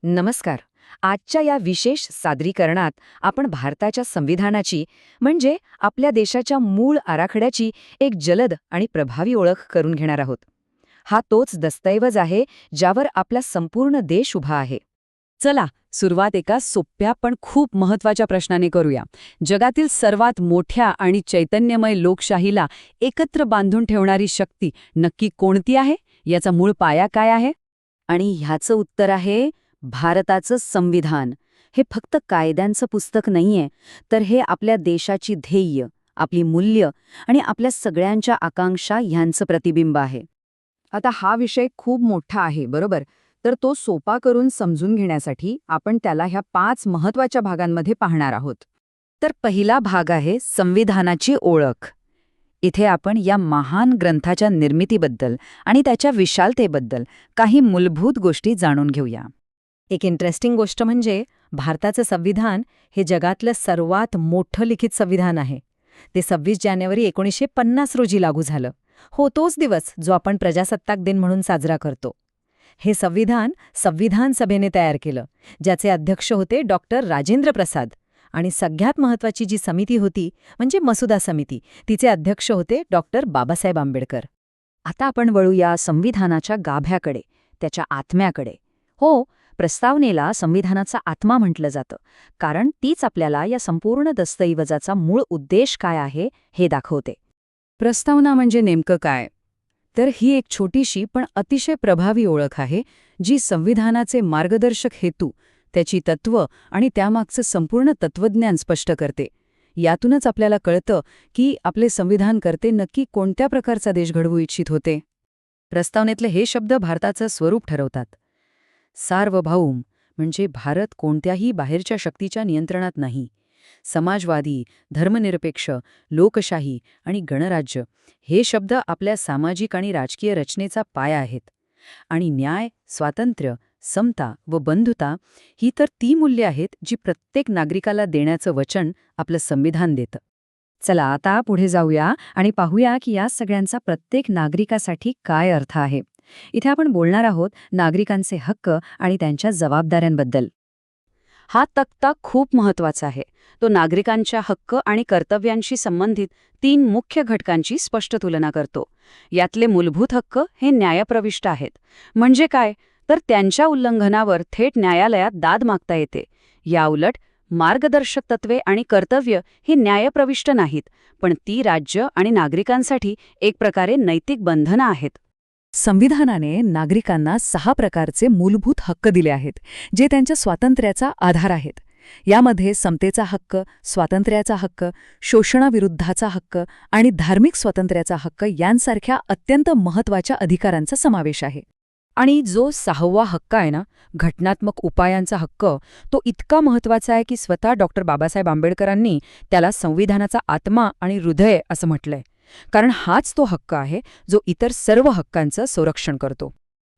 नमस्कार. आजच्या या विशेष सादरीकरणात आपण भारताच्या संविधानाची म्हणजे आपल्या देशाच्या मूळ आराखड्याची एक जलद आणि प्रभावी ओळख करून घेणार आहोत. हा तोच दस्तऐवज आहे ज्यावर आपला संपूर्ण देश उभा आहे. चला सुरुवात एका सोप्या पण खूप महत्वाच्या प्रश्नाने करूया. जगातील सर्वात मोठ्या आणि चैतन्यमय लोकशाहीला एकत्र बांधून ठेवणारी शक्ती नक्की कोणती आहे? याचा मूळ पाया काय आहे? आणि ह्याचं उत्तर आहे भारताचं संविधान. हे फक्त कायद्यांचं पुस्तक नाहीये, तर हे आपल्या देशाची ध्येय, आपली मूल्य आणि आपल्या सगळ्यांच्या आकांक्षा ह्यांचं प्रतिबिंब आहे. आता हा विषय खूप मोठा आहे, बरोबर? तर तो सोपा करून समजून घेण्यासाठी आपण त्याला ह्या 5 महत्वाच्या भागांमध्ये पाहणार आहोत. तर पहिला भाग आहे संविधानाची ओळख. इथे आपण या महान ग्रंथाच्या निर्मितीबद्दल आणि त्याच्या विशालतेबद्दल काही मूलभूत गोष्टी जाणून घेऊया. एक इंटरेस्टिंग गोष्ट म्हणजे भारताचं संविधान हे जगातलं सर्वात मोठं लिखित संविधान आहे. ते 26 जानेवारी 1950 रोजी लागू झालं. हो, तोच दिवस जो आपण प्रजासत्ताक दिन म्हणून साजरा करतो. हे संविधान सभेने तयार केलं, ज्याचे अध्यक्ष होते डॉक्टर राजेंद्र प्रसाद. आणि सगळ्यात महत्त्वाची जी समिती होती म्हणजे मसुदा समिती, तिचे अध्यक्ष होते डॉक्टर बाबासाहेब आंबेडकर. आता आपण वळूया संविधानाच्या गाभ्याकडे, त्याच्या आत्म्याकडे. हो, प्रस्तावनेला संविधानाचा आत्मा म्हटलं जातं, कारण तीच आपल्याला या संपूर्ण दस्तऐवजाचा मूळ उद्देश काय आहे हे दाखवते. प्रस्तावना म्हणजे नेमकं काय? तर ही एक छोटीशी पण अतिशय प्रभावी ओळख आहे, जी संविधानाचे मार्गदर्शक हेतू, त्याची तत्त्व आणि त्यामागचं संपूर्ण तत्त्वज्ञान स्पष्ट करते. यातूनच आपल्याला कळतं की आपले संविधानकर्ते नक्की कोणत्या प्रकारचा देश घडवू इच्छित होते. प्रस्तावनेतले हे शब्द भारताचं स्वरूप ठरवतात. सार्वभौम म्हणजे भारत कोणत्याही बाहेरच्या शक्तीच्या नियंत्रणात नाही. समाजवादी, धर्मनिरपेक्ष, लोकशाही आणि गणराज्य हे शब्द आपल्या सामाजिक आणि राजकीय रचनेचा पाया आहेत. आणि न्याय, स्वातंत्र्य, समता व बंधुता ही तर ती मूल्ये आहेत जी प्रत्येक नागरिकाला देण्याचं वचन आपलं संविधान देतं. चला आता पुढे जाऊया आणि पाहूया की या सगळ्यांचा प्रत्येक नागरिकासाठी काय अर्थ आहे. इथे आपण बोलणार आहोत नागरिकांचे हक्क आणि त्यांच्या जबाबदाऱ्यांबद्दल. हा तक्ता खूप महत्वाचा आहे. तो नागरिकांच्या हक्क आणि कर्तव्यांशी संबंधित 3 मुख्य घटकांची स्पष्ट तुलना करतो. यातले मूलभूत हक्क हे न्यायप्रविष्ट आहेत. म्हणजे काय? तर त्यांच्या उल्लंघनावर थेट न्यायालयात दाद मागता येते. याउलट मार्गदर्शक तत्वे आणि कर्तव्य ही न्यायप्रविष्ट नाहीत, पण ती राज्य आणि नागरिकांसाठी एक प्रकारे नैतिक बंधनं आहेत. संविधानाने नागरिकांना 6 प्रकारचे मूलभूत हक्क दिले आहेत, जे त्यांच्या स्वातंत्र्याचा आधार आहेत. यामध्ये समतेचा हक्क, स्वातंत्र्याचा हक्क, शोषणाविरुद्धाचा हक्क आणि धार्मिक स्वातंत्र्याचा हक्क यांसारख्या अत्यंत महत्त्वाच्या अधिकारांचा समावेश आहे. आणि जो 6वा हक्क आहे ना, घटनात्मक उपायांचा हक्क, तो इतका महत्त्वाचा आहे की स्वतः डॉक्टर बाबासाहेब आंबेडकरांनी त्याला संविधानाचा आत्मा आणि हृदय असं म्हटलंय. कारण हाच तो हक्क आहे जो इतर सर्व हक्कांचं संरक्षण करतो.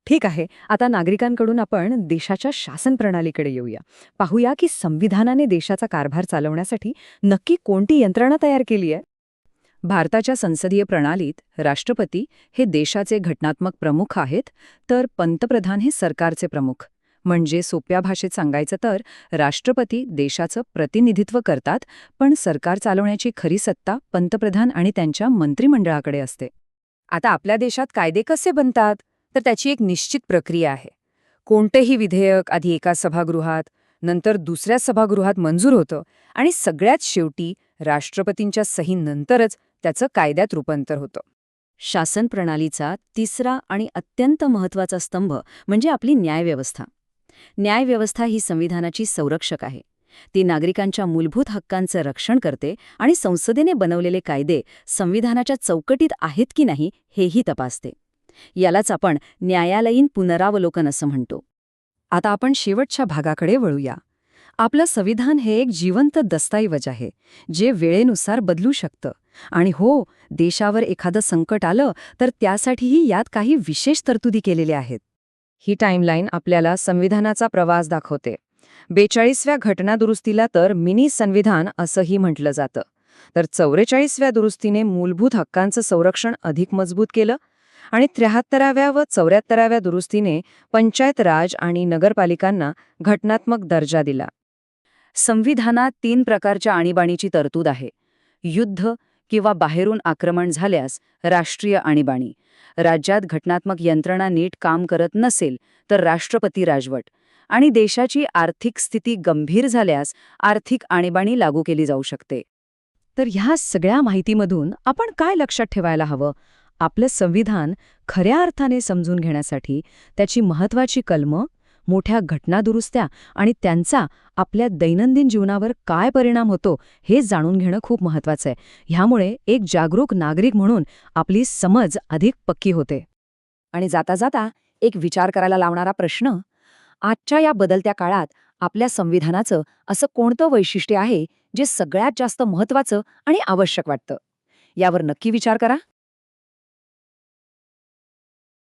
ठीक आहे, आता नागरिकांकडून आपण देशाच्या शासन प्रणालीकडे येऊया. पाहूया की संविधानाने देशाचा कारभार चालवण्यासाठी नक्की कोणती यंत्रणा तयार केली आहे. भारताच्या संसदीय प्रणालीत राष्ट्रपती हे देशाचे घटनात्मक प्रमुख आहेत, तर पंतप्रधान हे सरकारचे प्रमुख. म्हणजे सोप्या भाषेत सांगायचं तर राष्ट्रपती देशाचं प्रतिनिधित्व करतात, पण सरकार चालवण्याची खरी सत्ता पंतप्रधान आणि त्यांच्या मंत्रिमंडळाकडे असते. आता आपल्या देशात कायदे कसे बनतात? तर त्याची एक निश्चित प्रक्रिया आहे. कोणतेही विधेयक आधी एका सभागृहात, नंतर दुसऱ्या सभागृहात मंजूर होतं आणि सगळ्यात शेवटी राष्ट्रपतींच्या सहीनंतरच त्याचं कायद्यात रूपांतर होतं. शासन प्रणालीचा तिसरा आणि अत्यंत महत्त्वाचा स्तंभ म्हणजे आपली न्यायव्यवस्था. न्यायव्यवस्था ही संविधानाची संरक्षक आहे. ती नागरिकांच्या मूलभूत हक्कांचं रक्षण करते आणि संसदेने बनवलेले कायदे संविधानाच्या चौकटीत आहेत की नाही हेही तपासते. यालाच आपण न्यायालयीन पुनरावलोकन असं म्हणतो. आता आपण शेवटच्या भागाकडे वळूया. आपलं संविधान हे एक जिवंत दस्तऐवज आहे, जे वेळेनुसार बदलू शकतं. आणि हो, देशावर एखादं संकट आलं तर त्यासाठीही यात काही विशेष तरतुदी केलेल्या आहेत. ही टाईमलाईन आपल्याला संविधानाचा प्रवास दाखवते. 42व्या घटनादुरुस्तीला तर मिनी संविधान असंही म्हटलं जातं. तर 44व्या दुरुस्तीने मूलभूत हक्कांचं संरक्षण अधिक मजबूत केलं आणि 73व्या व 74व्या दुरुस्तीने पंचायत राज आणि नगरपालिकांना घटनात्मक दर्जा दिला. संविधानात 3 प्रकारच्या आणीबाणीची तरतूद आहे. युद्ध किंवा बाहेरून आक्रमण झाल्यास राष्ट्रीय आणीबाणी, राज्यात घटनात्मक यंत्रणा नीट काम करत नसेल तर राष्ट्रपती राजवट, आणि देशाची आर्थिक स्थिती गंभीर झाल्यास आर्थिक आणीबाणी लागू केली जाऊ शकते. तर ह्या सगळ्या माहितीमधून आपण काय लक्षात ठेवायला हवं? आपलं संविधान खऱ्या अर्थाने समजून घेण्यासाठी त्याची महत्त्वाची कलमं, मोठ्या घटनादुरुस्त्या आणि त्यांचा आपल्या दैनंदिन जीवनावर काय परिणाम होतो हे जाणून घेणं खूप महत्त्वाचं आहे. ह्यामुळे एक जागरूक नागरिक म्हणून आपली समज अधिक पक्की होते. आणि जाता जाता एक विचार करायला लावणारा प्रश्न, आजच्या या बदलत्या काळात आपल्या संविधानाचं असं कोणतं वैशिष्ट्य आहे जे सगळ्यात जास्त महत्त्वाचं आणि आवश्यक वाटतं? यावर नक्की विचार करा.